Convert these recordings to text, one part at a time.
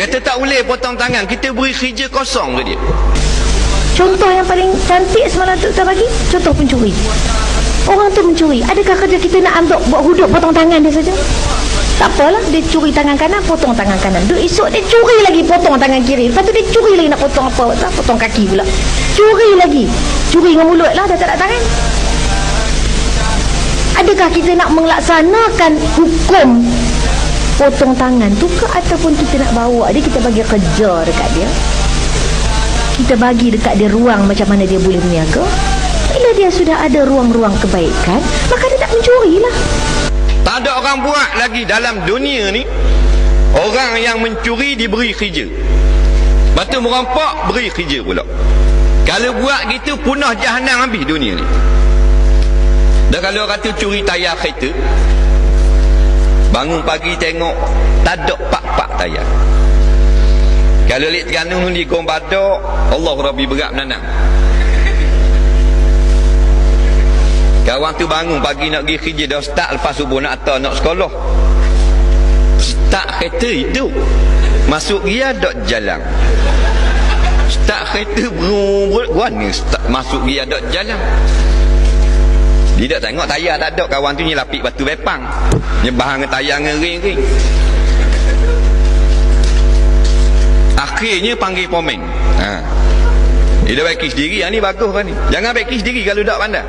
Dia kata tak boleh potong tangan, kita beri kerja kosong ke dia. Contoh yang paling cantik semalam tu kita bagi, contoh pencuri. Orang tu mencuri, adakah kerja kita nak ambil buat huduk potong tangan dia saja? Tak apalah, dia curi tangan kanan, potong tangan kanan. Esok dia curi lagi, potong tangan kiri. Lepas tu dia curi lagi nak potong apa? Potong kaki pula. Curi lagi. Curi dengan mulut lah, dah tak ada tangan. Adakah kita nak melaksanakan hukum potong tangan tu ke, ataupun kita nak bawa dia, kita bagi kerja dekat dia, kita bagi dekat dia ruang macam mana dia boleh berniaga. Bila dia sudah ada ruang-ruang kebaikan, maka dia tak mencuri lah. Tak ada orang buat lagi dalam dunia ni. Orang yang mencuri diberi kerja, lepas tu merampok beri kerja pula. Kalau buat gitu punah jahanam habis dunia ni. Dan kalau kata curi tayar kereta, bangun pagi tengok tak ada pak-pak tayar. Kalau lihat Terengganu di Gombadok, Allah Rabbi berat menanam. Kawan tu bangun pagi nak pergi kerja, dah start lepas subuh nak hantar nak sekolah. Start kereta hidup, masuk dia dok jalan. Start kereta berani start masuk dia dok jalan. Dia tak tengok tayar tak ada, kawan tu ni lapik batu bepang, nyebah dengan tayar ngering-ring. Akhirnya panggil pomeng. Dia dah baiki sendiri, yang ni bagus kan ni. Jangan baiki sendiri kalau tak pandai.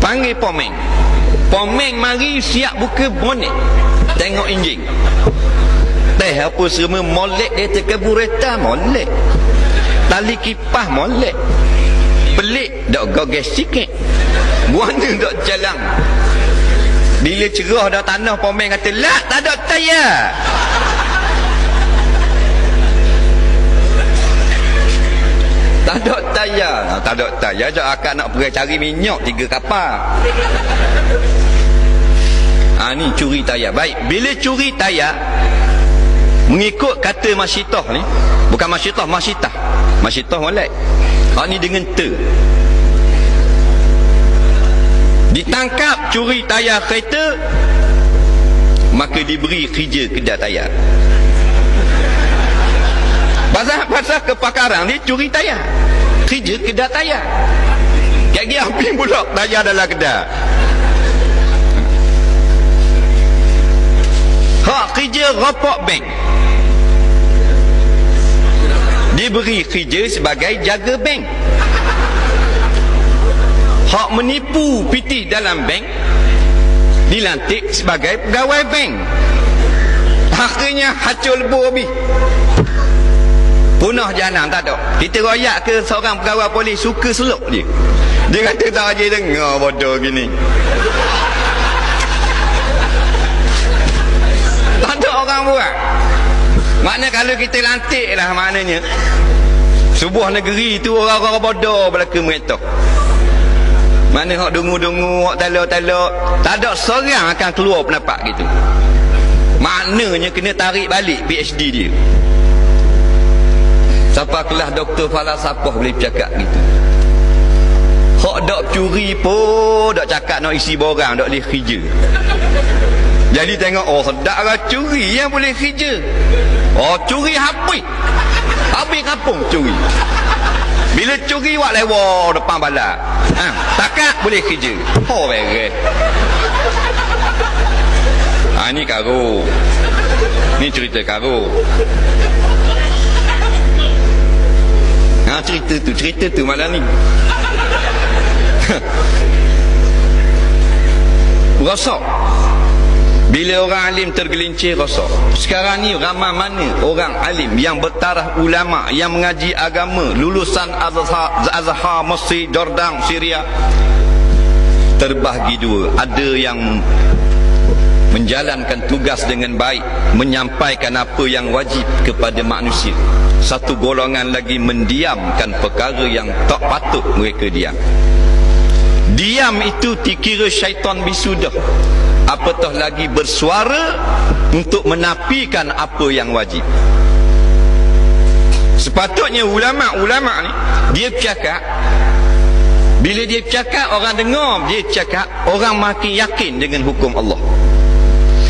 Panggil pomeng. Pomeng mari siap buka bonet, tengok enjin. Teh apa semua molek, dia terkebur kereta molek, tali kipas molek, pelik dak goges sikit, buana dak jalan. Bila cerah dah tanah, pomeng kata lah tak ada tayar. Tak ada tayar. Tak ada tayar, jap akak nak pergi cari minyak 3 kapal. Ni curi tayar. Baik, bila curi tayar, mengikut kata Masyitah ni, bukan Masyitah, Masyitah. Masyitah molek. Ni dengan te. Ditangkap curi tayar kereta, maka diberi kerja kedai tayar. Pasal kepakaran dia curi tayar, kerja kedai tayar. Kayak dia ambil pula tayar dalam kedai. Hak kerja ropok bank, diberi kerja sebagai jaga bank. Hak menipu pitih dalam bank, dilantik sebagai pegawai bank. Akhirnya hacul lebu habis, punah jahanam tak ada. Kita royak ke seorang pegawai polis, suka seluk dia. Dia kata tak aja dengar bodoh gini. Tak ada orang buat. Makna kalau kita lantik lah, maknanya sebuah negeri tu orang-orang bodoh belaka mereka. Mana hak dungu-dungu, hak talak-talak, tak ada seorang akan keluar pendapat gitu. Maknanya kena tarik balik PhD dia. Siapa kelas doktor falsafah boleh bercakap gitu. Hak dok curi pun dok cakap nak isi borang, dok boleh kerja. Jadi tengok, oh sedap lah curi yang boleh kerja. Oh curi habis kampung curi. Bila curi wak lewa depan balak, takat boleh kerja. Oh beres. Ni karo, ni cerita karo. Cerita tu malam ni. Rosak. Bila orang alim tergelincir, rosak. Sekarang ni ramai mana orang alim yang bertaraf ulama, yang mengaji agama, lulusan Azhar Mesir, Jordan, Syria, terbahagi dua. Ada yang menjalankan tugas dengan baik, menyampaikan apa yang wajib kepada manusia. Satu golongan lagi mendiamkan perkara yang tak patut mereka diam. Diam itu dikira syaitan bisudah, apatah lagi bersuara untuk menafikan apa yang wajib. Sepatutnya ulama-ulama ni dia bercakap, bila dia bercakap orang dengar, dia bercakap orang makin yakin dengan hukum Allah.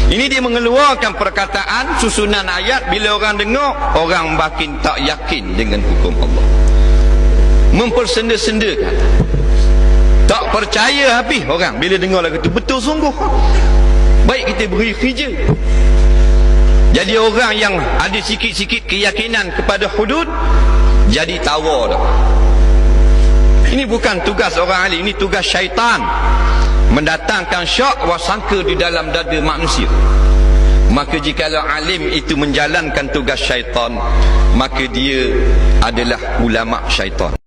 Ini dia mengeluarkan perkataan susunan ayat. Bila orang dengar, orang makin tak yakin dengan hukum Allah, mempersenda-sendakan, tak percaya habis orang bila dengar lagu tu. Betul sungguh, baik kita beri kerja. Jadi orang yang ada sikit-sikit keyakinan kepada hudud jadi tawar dah. Ini bukan tugas orang alim, ini tugas syaitan, mendatangkan syak wasangka di dalam dada manusia. Maka jikalau alim itu menjalankan tugas syaitan, maka dia adalah ulama syaitan.